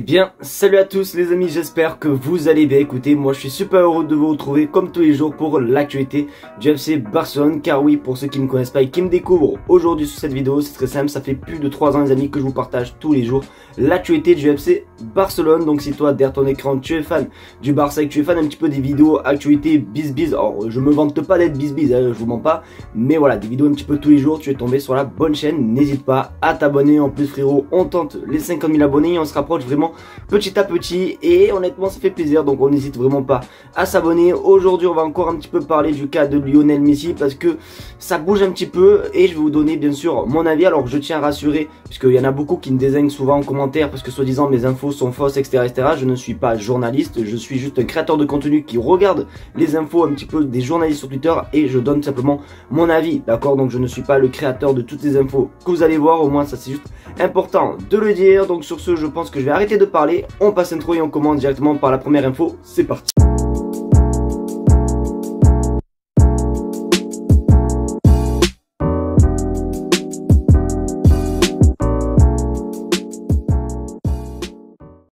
Bien, salut à tous les amis, j'espère que vous allez bien. Écoutez, moi je suis super heureux de vous retrouver comme tous les jours pour l'actualité du FC Barcelone. Car oui, pour ceux qui ne me connaissent pas et qui me découvrent aujourd'hui sur cette vidéo, c'est très simple, ça fait plus de 3 ans les amis que je vous partage tous les jours l'actualité du FC Barcelone. Donc si toi derrière ton écran tu es fan du Barça et que tu es fan un petit peu des vidéos actualité biz, alors je me vante pas d'être biz, je vous mens pas, mais voilà, des vidéos un petit peu tous les jours, tu es tombé sur la bonne chaîne. N'hésite pas à t'abonner. En plus frérot, on tente les 50 000 abonnés et on se rapproche vraiment petit à petit et honnêtement ça fait plaisir, donc on n'hésite vraiment pas à s'abonner. Aujourd'hui on va encore un petit peu parler du cas de Lionel Messi parce que ça bouge un petit peu et je vais vous donner bien sûr mon avis. Alors je tiens à rassurer, puisqu'il y en a beaucoup qui me désignent souvent en commentaire parce que soi-disant mes infos sont fausses, etc. Je ne suis pas journaliste, je suis juste un créateur de contenu qui regarde les infos un petit peu des journalistes sur Twitter et je donne simplement mon avis, d'accord? Donc je ne suis pas le créateur de toutes les infos que vous allez voir, au moins ça c'est juste important de le dire. Donc sur ce, je pense que je vais arrêter de parler, on passe intro et on commence directement par la première info, c'est parti.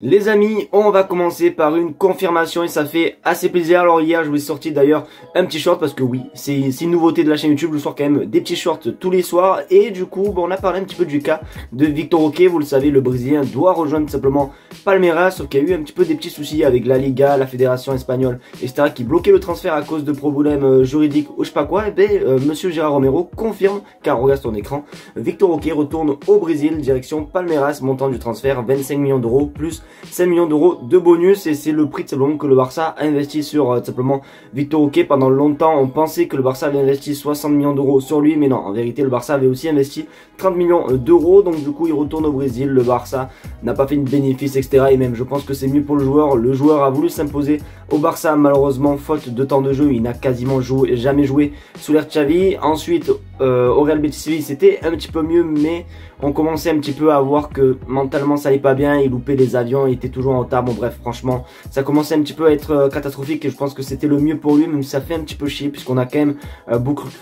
Les amis, on va commencer par une confirmation et ça fait assez plaisir. Alors hier je vous ai sorti d'ailleurs un petit short parce que oui, c'est une nouveauté de la chaîne YouTube, je sors quand même des petits shorts tous les soirs. Et du coup bon, on a parlé un petit peu du cas de Victor Roque. Vous le savez, le Brésilien doit rejoindre simplement Palmeiras, sauf qu'il y a eu un petit peu des petits soucis avec la Liga, la fédération espagnole, etc. qui bloquaient le transfert à cause de problèmes juridiques ou je sais pas quoi. Et bien monsieur Gérard Romero confirme, car on regarde son écran, Victor Roque retourne au Brésil, direction Palmeiras, montant du transfert 25 millions d'euros plus 5 millions d'euros de bonus, et c'est le prix tout simplement que le Barça a investi sur simplement Victor Roque. Pendant longtemps on pensait que le Barça avait investi 60 millions d'euros sur lui, mais non, en vérité le Barça avait aussi investi 30 millions d'euros. Donc du coup il retourne au Brésil, le Barça n'a pas fait de bénéfice, etc. Et même je pense que c'est mieux pour le joueur a voulu s'imposer au Barça, malheureusement faute de temps de jeu, il n'a quasiment jamais joué sous l'ère Xavi. Ensuite au Real Betis c'était un petit peu mieux, mais on commençait un petit peu à voir que mentalement ça allait pas bien, il loupait les avions, il était toujours en retard. Bon bref, franchement ça commençait un petit peu à être catastrophique et je pense que c'était le mieux pour lui, même si ça fait un petit peu chier puisqu'on a quand même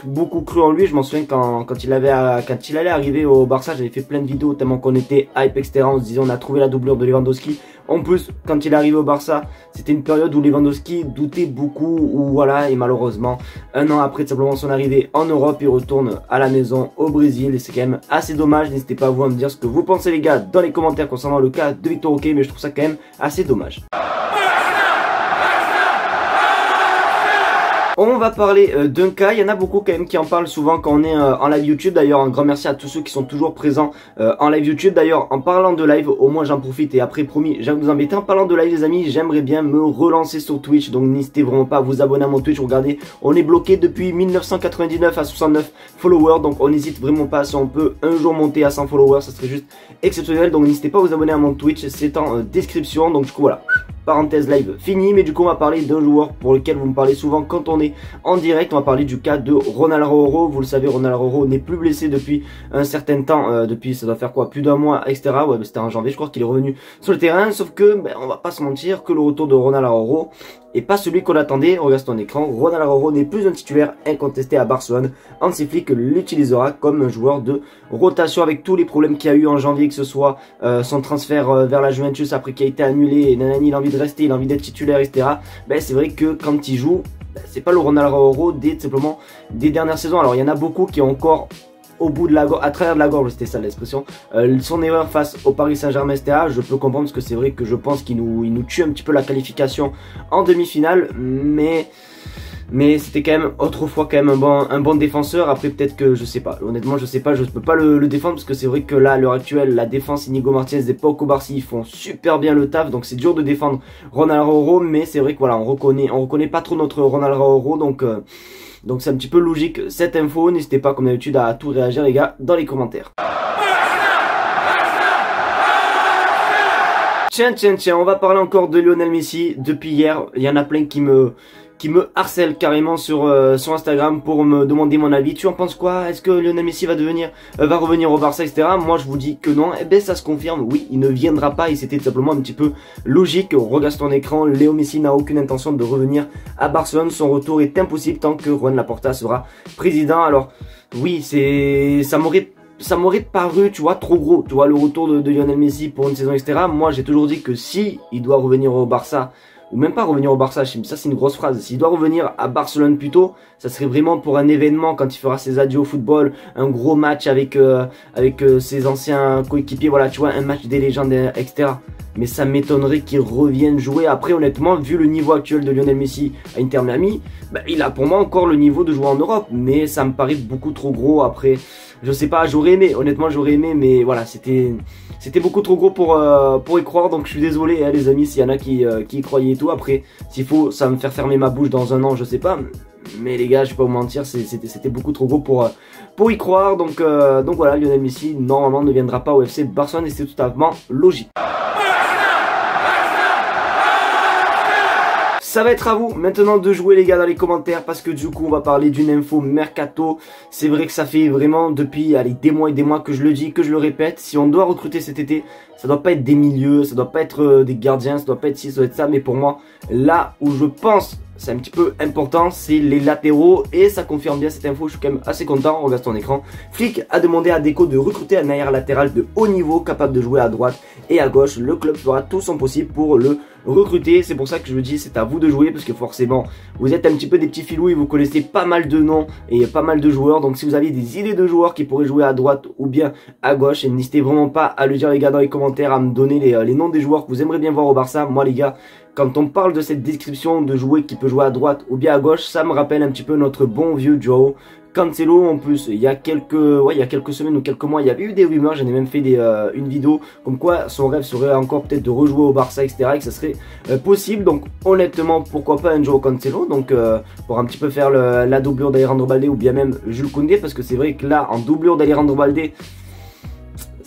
beaucoup cru en lui. Je m'en souviens quand il allait arriver au Barça, j'avais fait plein de vidéos tellement qu'on était hype, etc. On se disait on a trouvé la doublure de Lewandowski. En plus, quand il est arrivé au Barça, c'était une période où Lewandowski doutait beaucoup, ou voilà, et malheureusement, un an après simplement son arrivée en Europe, il retourne à la maison au Brésil, et c'est quand même assez dommage. N'hésitez pas vous à me dire ce que vous pensez les gars dans les commentaires concernant le cas de Victor Roque, mais je trouve ça quand même assez dommage. On va parler d'un cas, il y en a beaucoup quand même qui en parlent souvent quand on est en live YouTube. D'ailleurs un grand merci à tous ceux qui sont toujours présents en live YouTube. D'ailleurs en parlant de live, au moins j'en profite et après promis j'aime vous embêter. En parlant de live les amis, j'aimerais bien me relancer sur Twitch, donc n'hésitez vraiment pas à vous abonner à mon Twitch. Regardez, on est bloqué depuis 1999 à 69 followers, donc on n'hésite vraiment pas. Si on peut un jour monter à 100 followers, ça serait juste exceptionnel. Donc n'hésitez pas à vous abonner à mon Twitch, c'est en description. Donc du coup voilà, parenthèse live fini, mais du coup on va parler d'un joueur pour lequel vous me parlez souvent quand on est en direct. On va parler du cas de Ronald Araujo. Vous le savez, Ronald Araujo n'est plus blessé depuis un certain temps, depuis ça doit faire quoi, plus d'un mois, etc. Ouais, c'était en janvier je crois qu'il est revenu sur le terrain, sauf que on va pas se mentir que le retour de Ronald Araujo et pas celui qu'on attendait. Regarde ton écran, Ronald Araujo n'est plus un titulaire incontesté à Barcelone. Hansi Flick l'utilisera comme un joueur de rotation avec tous les problèmes qu'il y a eu en janvier, que ce soit son transfert vers la Juventus après qui a été annulé, et nanani, il a envie de rester, il a envie d'être titulaire, etc. C'est vrai que quand il joue, c'est pas le Ronald Araujo simplement des dernières saisons. Alors il y en a beaucoup qui ont encore au bout de la gorge, à travers de la gorge, c'était ça l'expression, son erreur face au Paris Saint-Germain, etc. Je peux comprendre parce que c'est vrai que je pense qu'il nous tue un petit peu la qualification en demi-finale, mais c'était quand même autrefois quand même un bon défenseur. Après peut-être que je sais pas, honnêtement je sais pas, je peux pas le défendre parce que c'est vrai que là à l'heure actuelle la défense Inigo Martinez et Pau Cubarsí ils font super bien le taf, donc c'est dur de défendre Ronald Araujo. Mais c'est vrai que voilà, on reconnaît pas trop notre Ronald Araujo, donc c'est un petit peu logique cette info. N'hésitez pas comme d'habitude à tout réagir les gars dans les commentaires. Tiens, on va parler encore de Lionel Messi. Depuis hier, il y en a plein qui me harcèlent carrément sur Instagram pour me demander mon avis. Tu en penses quoi? Est-ce que Lionel Messi va revenir au Barça, etc. Moi je vous dis que non. Eh ben ça se confirme, oui, il ne viendra pas et c'était tout simplement un petit peu logique. Regarde ton écran, Léo Messi n'a aucune intention de revenir à Barcelone. Son retour est impossible tant que Juan Laporta sera président. Alors oui, ça m'aurait ça m'aurait paru, tu vois, trop gros. Tu vois, le retour de Lionel Messi pour une saison, etc. Moi, j'ai toujours dit que si il doit revenir au Barça, ou même pas revenir au Barça, ça c'est une grosse phrase, s'il doit revenir à Barcelone plus tôt, ça serait vraiment pour un événement quand il fera ses adieux au football, un gros match avec ses anciens coéquipiers, voilà, tu vois, un match des légendes, etc. Mais ça m'étonnerait qu'il revienne jouer. Après, honnêtement, vu le niveau actuel de Lionel Messi à Inter Miami, bah, il a pour moi encore le niveau de jouer en Europe, mais ça me paraît beaucoup trop gros. Après, je sais pas, j'aurais aimé, honnêtement j'aurais aimé, mais voilà, c'était beaucoup trop gros pour y croire, donc je suis désolé hein, les amis, s'il y en a qui y croyaient et tout. Après, s'il faut, ça va me faire fermer ma bouche dans un an, je sais pas, mais les gars, je vais pas vous mentir, c'était beaucoup trop gros pour y croire, donc voilà, Lionel Messi, normalement, ne viendra pas au FC Barcelone, et c'est totalement logique. Ça va être à vous maintenant de jouer les gars dans les commentaires, parce que du coup on va parler d'une info mercato. C'est vrai que ça fait vraiment depuis des mois et des mois que je le dis, que je le répète. Si on doit recruter cet été, ça doit pas être des milieux, ça doit pas être des gardiens, ça doit pas être ci, ça doit être ça. Mais pour moi, là où je pense c'est un petit peu important, c'est les latéraux, et ça confirme bien cette info, je suis quand même assez content. Regarde ton écran. Flick a demandé à Deco de recruter un arrière latéral de haut niveau, capable de jouer à droite et à gauche. Le club fera tout son possible pour le recruter. C'est pour ça que je vous dis, c'est à vous de jouer, parce que forcément vous êtes un petit peu des petits filous et vous connaissez pas mal de noms et pas mal de joueurs. Donc si vous avez des idées de joueurs qui pourraient jouer à droite ou bien à gauche, n'hésitez vraiment pas à le dire les gars dans les commentaires, à me donner les noms des joueurs que vous aimeriez bien voir au Barça. Moi les gars, quand on parle de cette description de jouer qui peut jouer à droite ou bien à gauche, ça me rappelle un petit peu notre bon vieux Joao Cancelo. En plus, il y a quelques semaines ou quelques mois, il y avait eu des rumeurs, j'en ai même fait une vidéo comme quoi son rêve serait encore peut-être de rejouer au Barça, etc. et que ça serait possible. Donc honnêtement, pourquoi pas un Joao Cancelo, donc pour un petit peu faire la doublure d'Alejandro Balde ou bien même Jules Koundé, parce que c'est vrai que là, en doublure d'Alejandro Balde,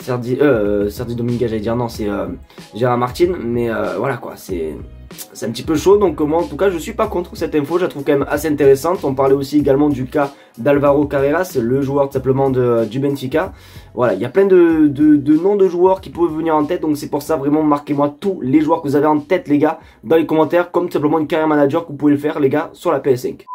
Sergi Dominguez, j'allais dire non, c'est Gérard Martin, mais voilà quoi, c'est un petit peu chaud. Donc moi en tout cas je suis pas contre cette info, je la trouve quand même assez intéressante. On parlait aussi également du cas d'Alvaro Carreras, le joueur tout simplement du Benfica. Voilà, il y a plein de noms de joueurs qui peuvent venir en tête, donc c'est pour ça vraiment marquez-moi tous les joueurs que vous avez en tête les gars dans les commentaires, comme tout simplement une carrière manager que vous pouvez le faire les gars sur la PS5.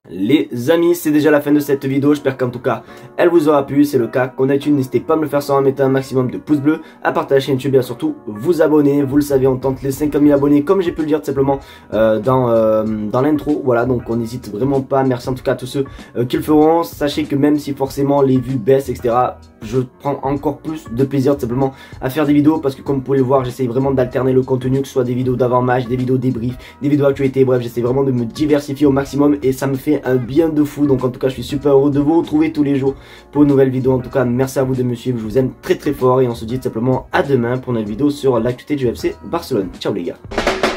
Les amis, c'est déjà la fin de cette vidéo, j'espère qu'en tout cas elle vous aura plu. C'est le cas, qu'on a une, n'hésitez pas à me le faire sans en mettre un maximum de pouces bleus, à partager la chaîne YouTube et surtout vous abonner. Vous le savez, on tente les 50 000 abonnés comme j'ai pu le dire tout simplement dans l'intro. Voilà, donc on n'hésite vraiment pas. Merci en tout cas à tous ceux qui le feront. Sachez que même si forcément les vues baissent, etc., je prends encore plus de plaisir tout simplement à faire des vidéos, parce que comme vous pouvez le voir, j'essaye vraiment d'alterner le contenu, que ce soit des vidéos d'avant-match, des vidéos débrief, des vidéos actualité, bref, j'essaie vraiment de me diversifier au maximum et ça me fait un bien de fou. Donc en tout cas, je suis super heureux de vous retrouver tous les jours pour une nouvelle vidéo. En tout cas, merci à vous de me suivre, je vous aime très très fort et on se dit tout simplement à demain pour une nouvelle vidéo sur l'actualité du FC Barcelone. Ciao les gars.